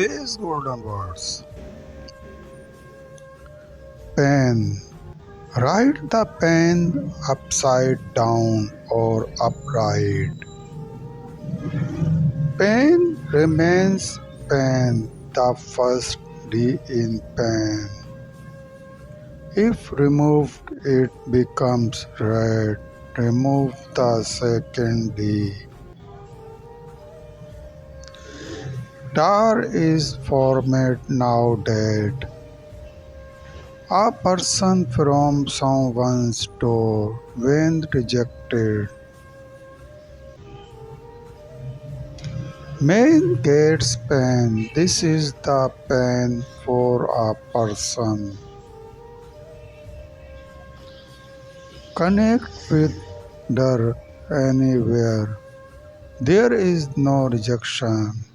today's golden words. Pen. Write the pen upside down or upright. Pen remains pen, the first D in pen. If removed, it becomes red. Remove the second D. Tar is format now dead. A person from someone's door when rejected. Man gets pen. This is the pen for a person. Connect with her anywhere. There is no rejection.